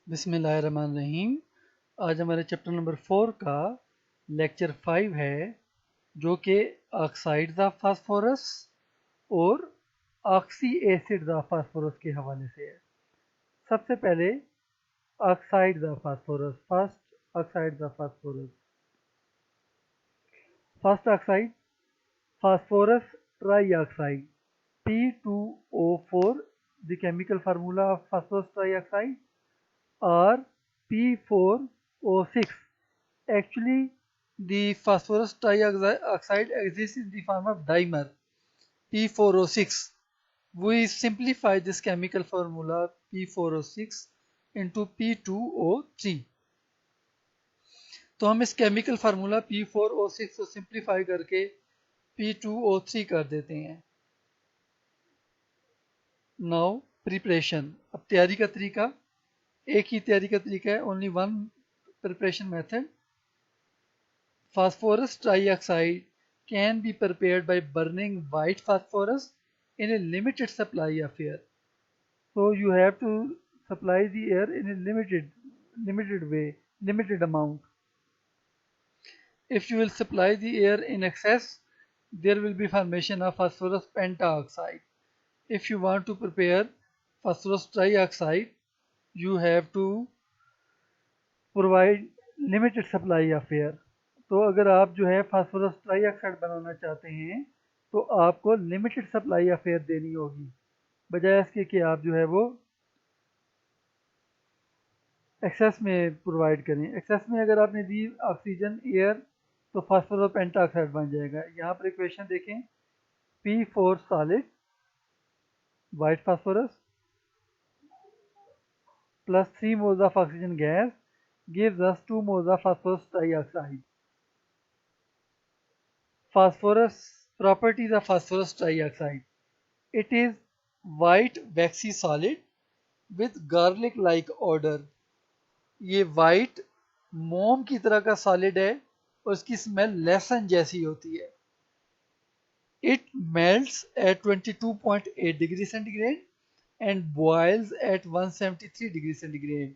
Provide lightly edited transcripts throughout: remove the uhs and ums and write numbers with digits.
बिस्मिल्लाहिर्रहमानिर्रहीम। आज हमारे चैप्टर नंबर 4 का लेक्चर 5 है, जो कि ऑक्साइड्स ऑफ फास्फोरस और ऑक्सी एसिड्स ऑफ फास्फोरस के हवाले से है। सबसे पहले oxides of phosphorus. Oxides of phosphorus. First oxide phosphorus trioxide P2O4, the chemical formula of phosphorus trioxide, or P4O6. Actually, the phosphorus trioxide exists in the form of dimer P4O6. We simplify this chemical formula P4O6 into P2O3. तो हम इस chemical formula P4O6 को simplify करके P2O3 कर देते हैं। Now preparation. अब तैयारी का तरीका, एक ही तैयारी का तरीका है, only one preparation method. Phosphorus trioxide can be prepared by burning white phosphorus in a limited supply of air. So you have to supply the air in a limited way, limited amount. If you will supply the air in excess, there will be formation of phosphorus pentaoxide. If you want to prepare phosphorus trioxide, you have to provide limited supply of air. तो अगर आप जो है phosphorus trioxide बनाना चाहते हैं तो आपको limited supply of air देनी होगी, बजाय इसके कि आप जो है वो एक्सेस में प्रोवाइड करें। एक्सेस में अगर आपने दी ऑक्सीजन एयर तो फास्फोरस पेंटाऑक्साइड बन जाएगा। यहाँ पर इक्वेशन देखें, P4 solid white phosphorus plus 3 moles of oxygen gas gives us 2 moles of phosphorus trioxide. Phosphorus properties of phosphorus trioxide. It is white waxy solid with garlic like odor. ये white मोम की तरह का solid है और उसकी smell लहसुन जैसी होती है। It melts at 22.8 degree centigrade and boils at 173 degree centigrade.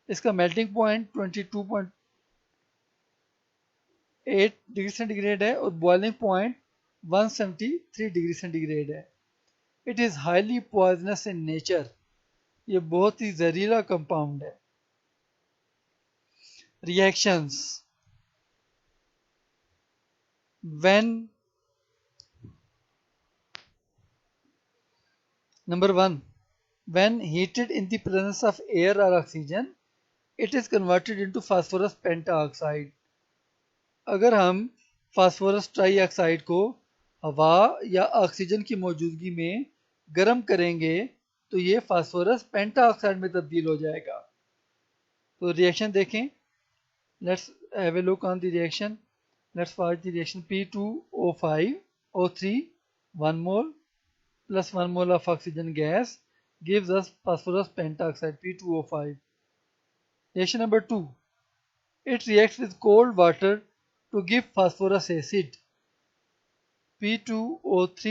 इसका मेल्टिंग पॉइंट 22.8 डिग्री सेंटीग्रेड है और बॉइलिंग पॉइंट 173 डिग्री सेंटीग्रेड है। It is highly poisonous in nature. ये बहुत ही जहरीला कंपाउंड है। Reactions. Number 1. When heated in the presence of air or oxygen, it is converted into phosphorus pentaoxide. अगर हम phosphorus trioxide को हवा या ऑक्सीजन की मौजूदगी में गर्म करेंगे तो ये फास्फोरस पेंटाऑक्साइड में तब्दील हो जाएगा। तो रिएक्शन देखें। Let's have a look on the reaction. Let's watch the reaction. P2O5 O3 1 mole plus 1 mole of oxygen gas gives us phosphorus pentaoxide P2O5. Reaction number 2. It reacts with cold water to give phosphorus acid. P2O3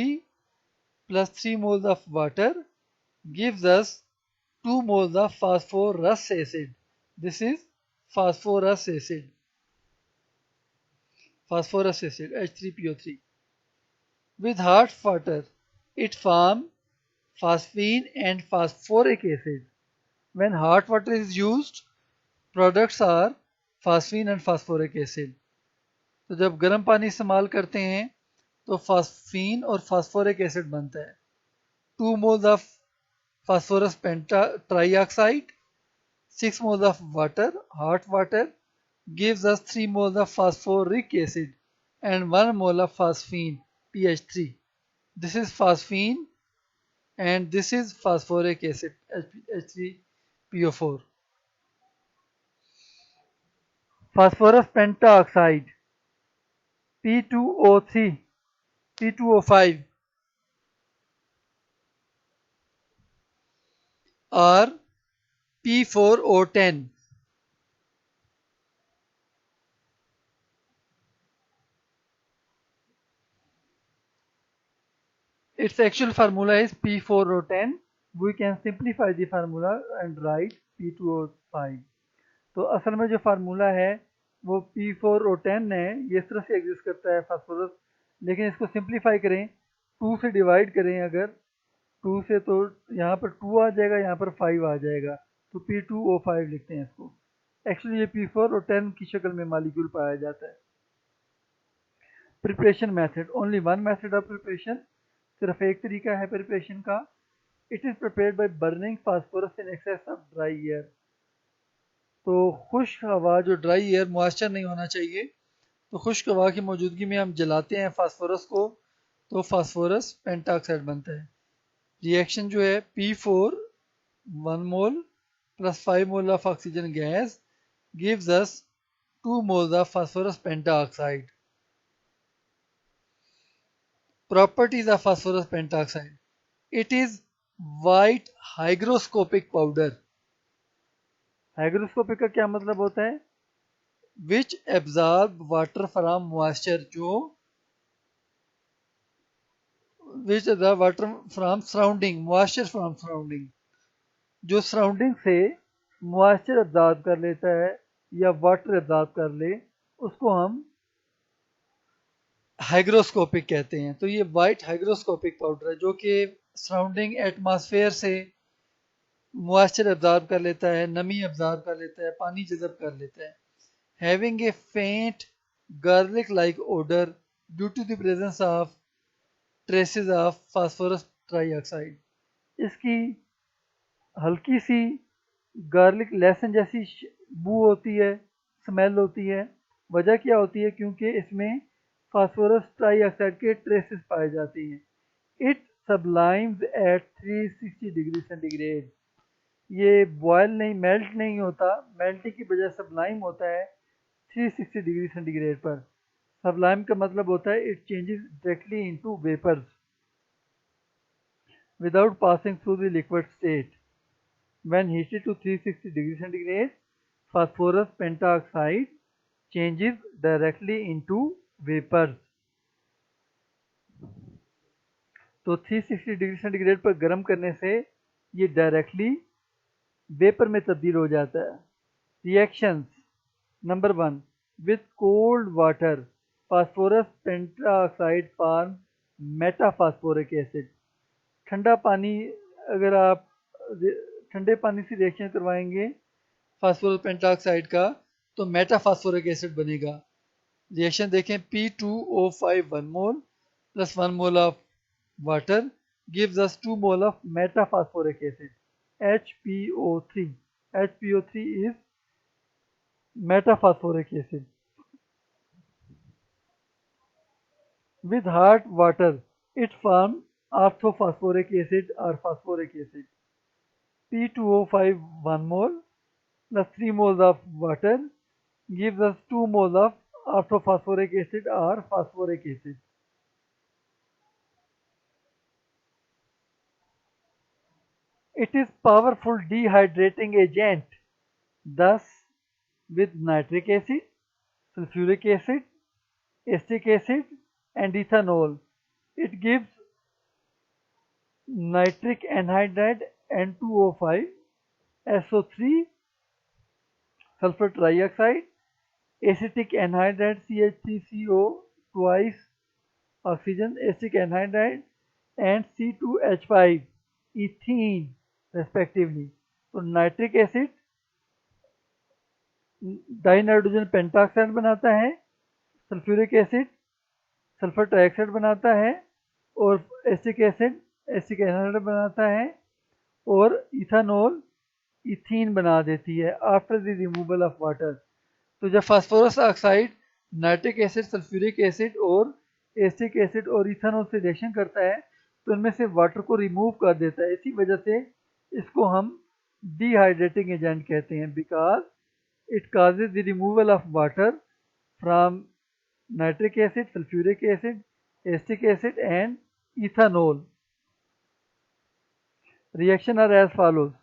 plus 3 moles of water gives us 2 moles of phosphorus acid. This is phosphorus acid. Phosphorus acid H3PO3. With hot water, it forms phosphine and phosphoric acid. When hot water is used, products are phosphine and phosphoric acid. तो जब गर्म पानी इस्तेमाल करते हैं तो phosphine और phosphoric acid बनता है। 2 moles of phosphorus trioxide, 6 moles of water, hot water gives us 3 moles of phosphoric acid and 1 mole of phosphine PH3. This is phosphine and this is phosphoric acid H3PO4. Phosphorus pentaoxide P2O3 P2O5 or P4O10. Its actual formula is P4O10. We can simplify the formula and write P2O5। तो असल में जो formula है वो P4O10 है, ये इस तरह से एग्जिस्ट करता है फास्फोरस। लेकिन इसको सिंप्लीफाई करें, 2 से डिवाइड करें अगर, 2 से तो यहाँ पर 2 आ जाएगा, यहाँ पर 5 आ जाएगा, तो P2O5 लिखते हैं इसको। एक्चुअली ये P4O10 की शक्ल में मॉलिक्यूल पाया जाता है। Preparation method, only one method of preparation, सिर्फ एक तरीका है प्रिपरेशन का। It is prepared by burning phosphorus in excess of dry air. तो खुश्क हवा, जो ड्राई एयर मॉइस्चर नहीं होना चाहिए, तो खुश्क हवा की मौजूदगी में हम जलाते हैं फास्फोरस को, तो फास्फोरस पेंटाऑक्साइड बनता है। रिएक्शन जो है P4 1 mole plus 5 mole of oxygen gas gives us 2 moles of phosphorus pentoxide. Properties of phosphorus pentoxide. It is white hygroscopic powder. Hygroscopic का क्या मतलब होता है? Which absorb water from moisture, जो which absorb water from surrounding, moisture from surrounding, जो surrounding से moisture absorb कर लेता है या वाटर एब्जॉर्ब कर ले, उसको हम हाइग्रोस्कोपिक कहते हैं। तो ये वाइट हाइग्रोस्कोपिक पाउडर है जो कि सराउंडिंग एटमॉस्फेयर से मॉइस्चर एब्जॉर्ब कर लेता है, नमी एब्जॉर्ब कर लेता है, पानी जज़ब कर लेता है। Having a faint garlic like odour due to the presence of traces of phosphorus trioxide. इसकी हल्की सी गार्लिक लहसुन जैसी बू होती है, स्मेल होती है। वजह क्या होती है? क्योंकि इसमें फास्फोरस ट्राईऑक्साइड के ट्रेसेस पाए जाते हैं। It sublimes at 360 degree centigrade. ये बॉयल नहीं, मेल्ट नहीं होता, मेल्टिंग की बजाय सबलाइम होता है 360 डिग्री सेंटीग्रेड पर। सबलाइम का मतलब होता है it changes directly into vapours without passing through the liquid state. When heated to 360 degree centigrade, phosphorus pentoxide changes directly into vapors। तो 360 डिग्री सेंटीग्रेड पर गर्म करने से ये डायरेक्टली वेपर में तब्दील हो जाता है। Reactions, number 1, with cold water phosphorus pentoxide form metaphosphoric acid. ठंडा पानी, अगर आप ठंडे पानी से रिएक्शन करवाएंगे फास्फोरस पेंटाऑक्साइड का, तो मेटाफॉस्फोरिक एसिड बनेगा। रिएक्शन देखें, P2O5 1 mole plus 1 mole of water gives us 2 mole of metaphosphoric acid HPO3। HPO3 is metaphosphoric acid. With hot water it forms orthophosphoric acid or phosphoric acid। P2O5 1 mole plus 3 moles of water gives us 2 moles of orthophosphoric acid or phosphoric acid। It is powerful dehydrating agent. Thus, with nitric acid, sulfuric acid, acetic acid and ethanol, it gives nitric anhydride N2O5, SO3, sulfur trioxide, acetic anhydride CH3CO twice oxygen, acetic anhydride and C2H5 ethene respectively। तो nitric acid dinitrogen pentoxide बनाता है, sulphuric acid sulphur trioxide बनाता है, और acetic acid acetic anhydride बनाता है, और ethanol ethene बना देती है after the removal of water. तो जब phosphorus oxide nitric acid, sulphuric acid और एसिटिक एसिड और इथानॉल से रिएक्शन करता है तो इनमें से वाटर को रिमूव कर देता है। इसी वजह से इसको हम डिहाइड्रेटिंग एजेंट कहते हैं, because it causes the removal of water from nitric acid, sulphuric acid, acetic acid and ethanol। Reaction are as follows: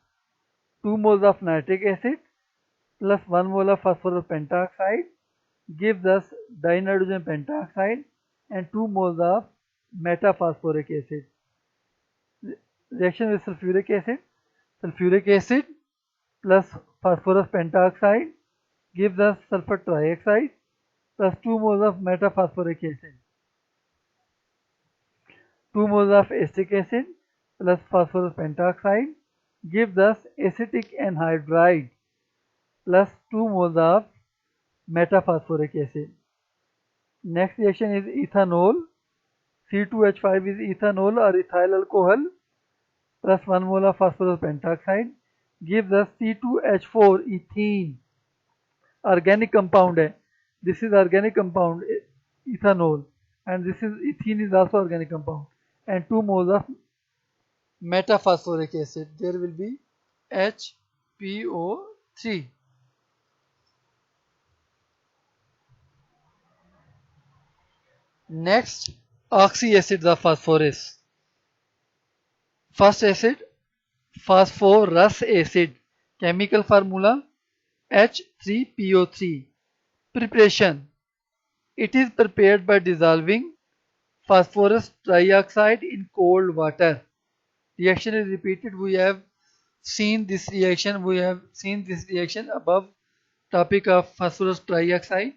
2 moles of nitric acid plus 1 mole of phosphorus pentoxide gives us dinitrogen pentoxide and 2 moles of metaphosphoric acid। Reaction with sulfuric acid plus phosphorus pentoxide gives us sulfur trioxide plus 2 moles of metaphosphoric acid. 2 moles of acetic acid plus phosphorus pentoxide gives us acetic anhydride plus 2 moles of metaphosphoric acid. Next reaction is ethanol. C2H5 is ethanol or ethyl alcohol plus 1 mole of phosphorus pentoxide gives us C2H4 ethene. Organic compound है. This is organic compound ethanol, and this is ethene is also organic compound, and 2 moles of metaphosphoric acid. There will be HPO3. Next, oxyacids of phosphorus. First acid, phosphorus acid. Chemical formula H3PO3. Preparation. It is prepared by dissolving phosphorus trioxide in cold water. Reaction is repeated. We have seen this reaction. Above topic of phosphorus trioxide.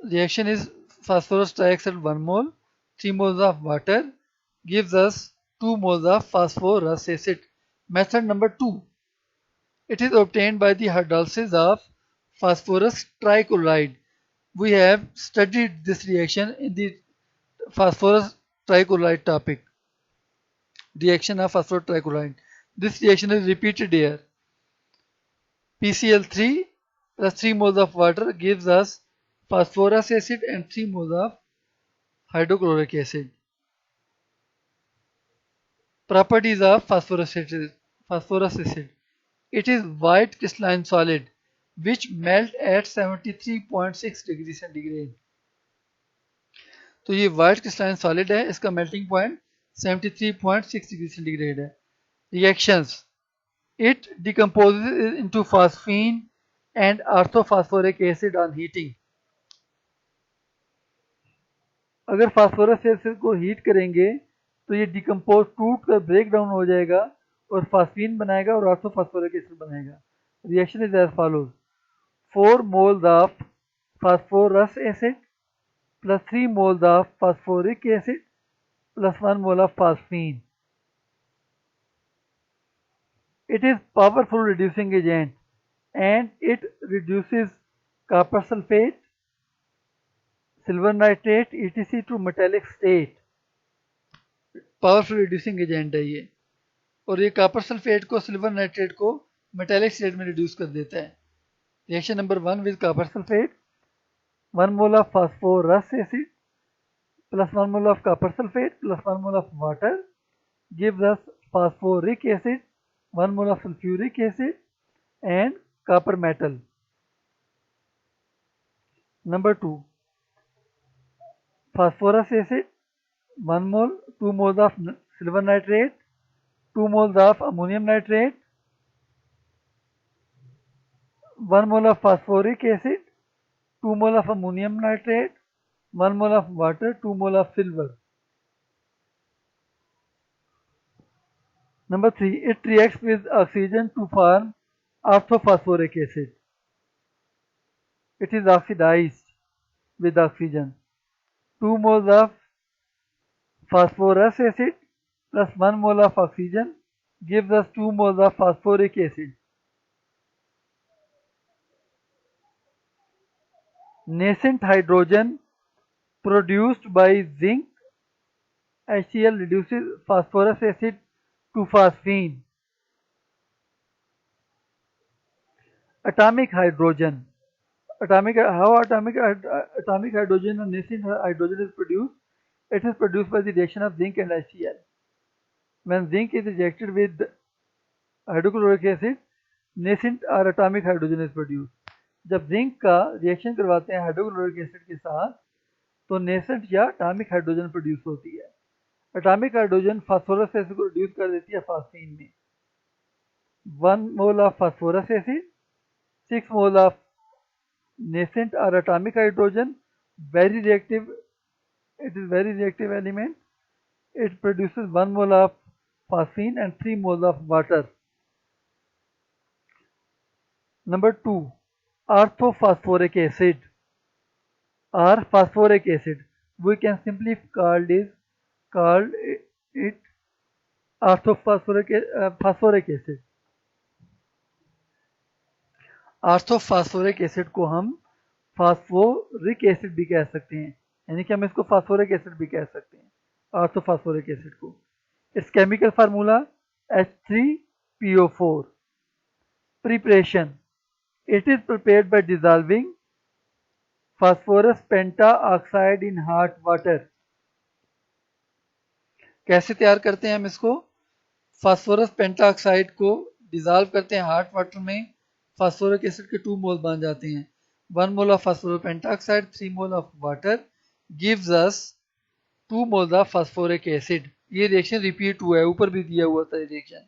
Reaction is phosphorus trioxide 1 mole, 3 moles of water gives us 2 moles of phosphorus acid. Method number 2. It is obtained by the hydrolysis of phosphorus trichloride. We have studied this reaction in the phosphorus trichloride topic. Reaction of phosphorus trichloride. This reaction is repeated here. PCl3 plus 3 moles of water gives us phosphorus acid and 3 moles of hydrochloric acid. Properties of phosphorus acid. It is white crystalline solid which melt at 73.6 degree centigrade. तो ये white crystalline solid है, इसका melting point 73.6 degree centigrade है. Reactions. It decomposes into phosphine and orthophosphoric acid on heating. अगर phosphorus acid को heat करेंगे तो ये डिकम्पोज टूट कर ब्रेक डाउन हो जाएगा और फास्फीन बनाएगा और ऑर्थोफॉस्फोरिक एसिड बनाएगा. Reaction is as follows. 4 moles of phosphorus acid plus 3 moles of phosphoric acid plus 1 mole of phosphine. It is powerful reducing agent and it reduces copper sulfate, silver nitrate, etc. to metallic state. Powerful reducing agent है ये, और ये copper sulphate को, silver nitrate को metallic state में reduce कर देता है. Reaction number 1 with copper sulphate. 1 mole of phosphorus acid plus 1 mole of copper sulfate plus 1 mole of water gives us phosphoric acid, 1 mole of sulfuric acid and copper metal. Number 2, phosphorus acid 1 mole, 2 moles of silver nitrate, 2 moles of ammonium nitrate, 1 mole of phosphoric acid, 2 mole of ammonium nitrate, 1 mole of water, 2 mole of silver. Number 3, it reacts with oxygen to form orthophosphoric acid. It is oxidized with oxygen. 2 moles of phosphorus acid plus 1 mole of oxygen gives us 2 moles of phosphoric acid. Nascent hydrogen produced by zinc HCl reduces phosphorus acid to phosphine. Atomic hydrogen. How atomic hydrogen or nascent hydrogen is produced? It is produced by the reaction of zinc and HCl. When zinc is reacted with hydrochloric acid, nascent or atomic hydrogen is produced. जब zinc का reaction करवाते हैं hydrochloric acid के साथ तो nascent या atomic hydrogen produce होती है. एटॉमिक हाइड्रोजन फास्फोरस एसिड को रिड्यूस कर देती है फास्फीन में. 1 mole of phosphorus acid, 6 mole of nascent or atomic hydrogen, very reactive. It is very reactive element. It produces 1 mole of phosphine and 3 moles of water. Number 2, orthophosphoric acid or phosphoric acid. We can simply call it phosphoric acid. Orthophosphoric acid को हम phosphoric acid भी कह सकते हैं, यानी कि हम इसको फास्फोरिक एसिड भी कह सकते हैं, ऑर्थोफॉस्फोरिक एसिड को। It's chemical formula H3PO4. Preparation, it is prepared by dissolving phosphorus pentoxide in hot water. कैसे तैयार करते हैं हम इसको? फास्फोरस पेंटाऑक्साइड को डिसॉल्व करते हैं हॉट वाटर में, फास्फोरिक एसिड के 2 मोल बन जाते हैं। 1 mole of phosphorus pentoxide, 3 mole of water gives us 2 mole of phosphoric acid. ये रिएक्शन रिपीट हुआ है, ऊपर भी दिया हुआ था reaction.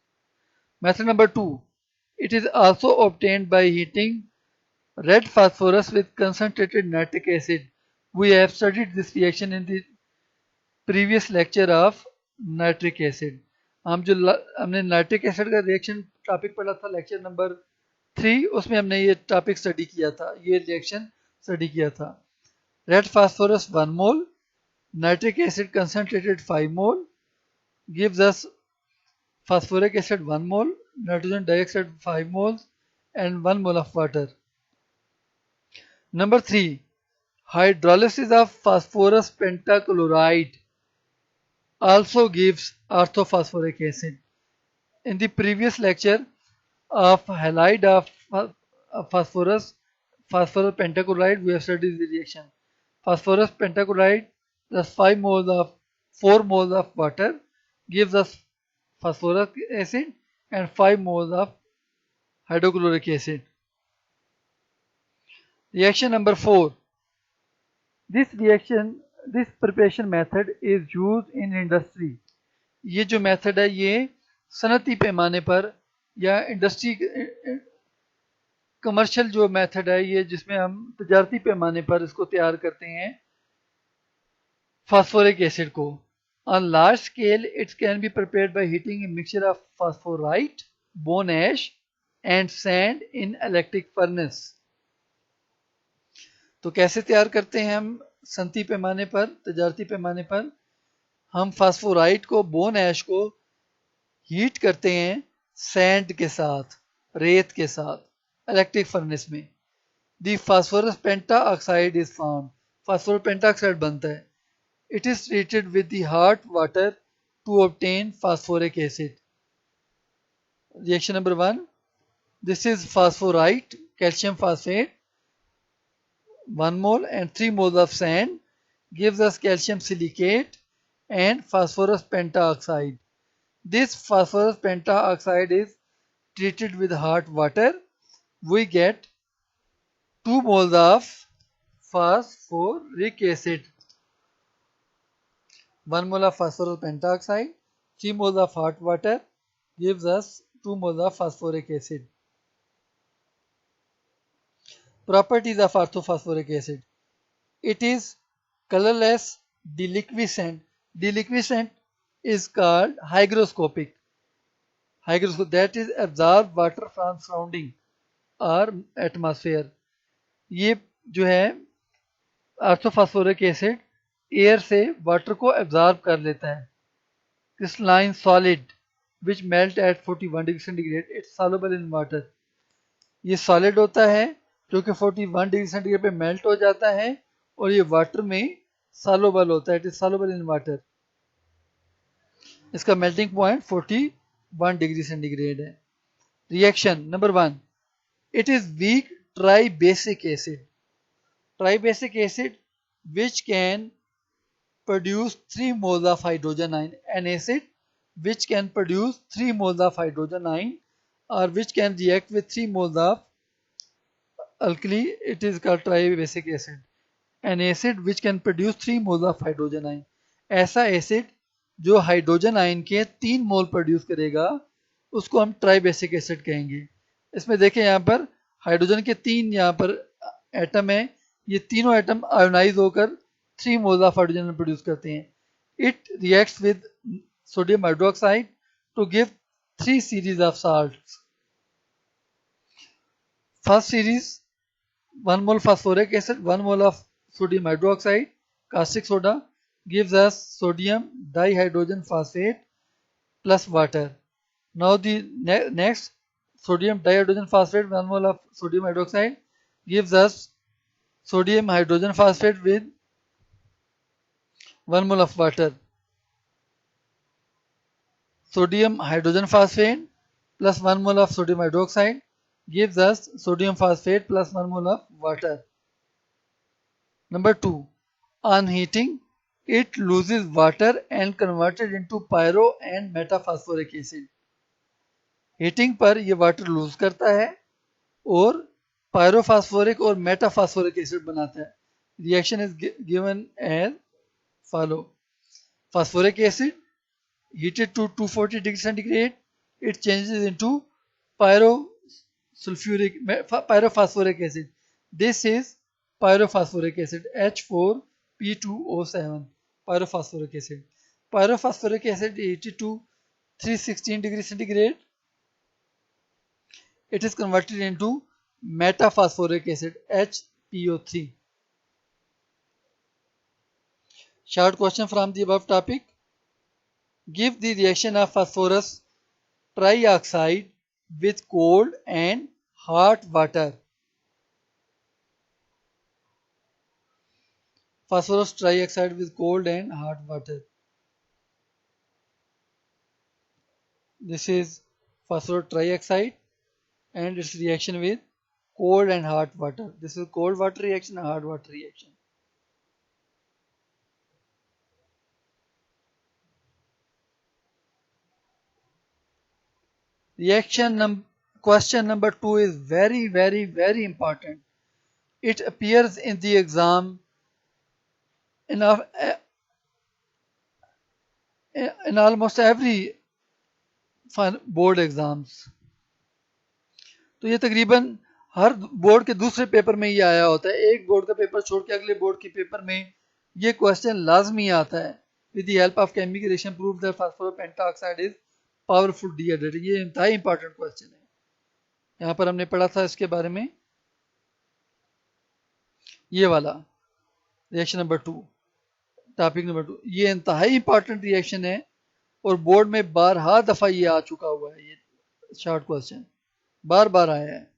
Method number 2, it is also obtained by heating red phosphorus with concentrated nitric acid. We have studied this reaction in the previous lecture of nitric acid. हमने nitric acid का reaction topic पढ़ा था lecture number 3, उसमें हमने ये topic study किया था, ये रिएक्शन स्टडी किया था। Red phosphorus 1 mole, nitric acid concentrated 5 mole gives us phosphoric acid 1 mole, nitrogen dioxide 5 moles and 1 mole of water. Number 3, hydrolysis of phosphorus pentachloride also gives orthophosphoric acid. In the previous lecture of halide of phosphorus pentachloride, we have studied the reaction. Phosphorus pentachloride plus 4 moles of water gives us phosphoric acid and 5 moles of hydrochloric acid. Reaction number 4. This preparation method is used in industry. ये जो method है ये सनती पैमाने पर या industry commercial जो method है ये, जिसमें हम तजारती पैमाने पर इसको तैयार करते हैं फास्फोरिक एसिड को। On large scale, it can be prepared by heating a mixture of phosphorite, bone ash and sand in electric furnace. तो कैसे तैयार करते हैं हम सनती पैमाने पर, तजारती पैमाने पर? हम फास्फोराइट को, बोन ऐश को हीट करते हैं सैंड के साथ, रेत के साथ, इलेक्ट्रिक फर्नेस में। The phosphorus penta oxide is formed, phosphorus penta oxide बनता है। It is treated with the hot water to obtain phosphoric acid. Reaction number 1, this is phosphorite, calcium phosphate 1 mole and 3 moles of sand gives us calcium silicate and phosphorus pentaoxide. This phosphorus pentaoxide is treated with hot water. We get 2 moles of phosphoric acid. 1 mole of phosphorus pentaoxide, 3 moles of hot water gives us 2 moles of phosphoric acid. Properties of orthophosphoric acid. It is colorless, deliquescent. Deliquescent is called hygroscopic. That is absorb water from surrounding or atmosphere. ये जो है orthophosphoric acid air से water को absorb कर लेता है। Crystalline solid which melt eight 41 degree centigrade, it's soluble in water. ये solid होता है जो कि 41 डिग्री सेंटीग्रेड पे मेल्ट हो जाता है और ये वाटर में सॉल्युबल होता है, it is soluble in water. इसका मेल्टिंग पॉइंट 41 डिग्री सेंटीग्रेड है। Reaction number 1, it is weak try basic acid. Try basic acid which can produce 3 moles of hydrogen ion, an acid which can produce 3 moles of hydrogen ion or which can react with 3 moles of alkali, it is called tribasic acid. An acid which can produce 3 moles of hydrogen ion, ऐसा acid जो hydrogen ion के 3 मोल produce करेगा उसको हम tribasic acid कहेंगे। इसमें देखें यहाँ पर हाइड्रोजन के 3 यहाँ पर एटम है, ये तीनों एटम आयोनाइज होकर 3 मोल्स ऑफ हाइड्रोजन प्रोड्यूस करते हैं। It reacts with sodium hydroxide to give 3 series of salts. First series, 1 mole phosphoric acid, 1 mole of sodium hydroxide, caustic soda gives us sodium dihydrogen phosphate plus water. Now the next, sodium dihydrogen phosphate, 1 mole of sodium hydroxide gives us sodium hydrogen phosphate with 1 mole of water. Sodium hydrogen phosphate plus 1 mole of sodium hydroxide gives us sodium phosphate plus 1 mole of water. Number 2. On heating, it loses water and converted into pyro and metaphosphoric acid. Heating पर ये water loose करता है और पायरोफास्फोरिक और मेटाफास्फोरिक acid बनाता है. Reaction is given as follow. Phosphoric acid heated to 240 degree centigrade, it changes into pyrophosphoric acid. This is pyrophosphoric acid, H4P2O7, pyrophosphoric acid. Pyrophosphoric acid heated to 316 degree centigrade, it is converted into metaphosphoric acid, HPO3. Short question from the above topic. Give the reaction of phosphorus trioxide with cold and hot water. Phosphorus trioxide with cold and hot water. This is phosphorus trioxide and its reaction with cold and hot water. This is cold water reaction and hot water reaction. Question number 2 is very important. It appears in the exam in almost every board exams. तो ये तकरीबन हर board के दूसरे paper में ये आया होता है. एक बोर्ड का पेपर छोड़ के अगले बोर्ड के पेपर में ये क्वेश्चन लाजमी आता है. With the help of chemical reaction prove that phosphorus pentoxide is powerful dehydrator. ये इंतहाई इंपॉर्टेंट क्वेश्चन है. यहाँ पर हमने पढ़ा था इसके बारे में, ये वाला रिएक्शन नंबर 2, टॉपिक नंबर 2. ये इंतहाई इंपॉर्टेंट रिएक्शन है और बोर्ड में बारहा दफा ये आ चुका हुआ है. ये शॉर्ट क्वेश्चन बार बार आया है.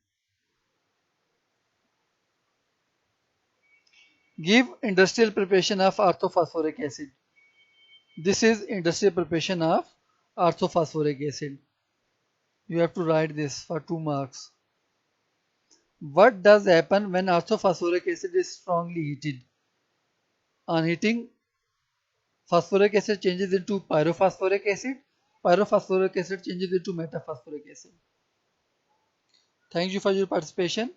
Give industrial preparation of orthophosphoric acid. This is industrial preparation of orthophosphoric acid. You have to write this for 2 marks. What does happen when orthophosphoric acid is strongly heated? On heating, phosphoric acid changes into pyrophosphoric acid. Pyrophosphoric acid changes into metaphosphoric acid. Thank you for your participation.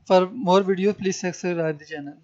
For more videos, please subscribe the channel.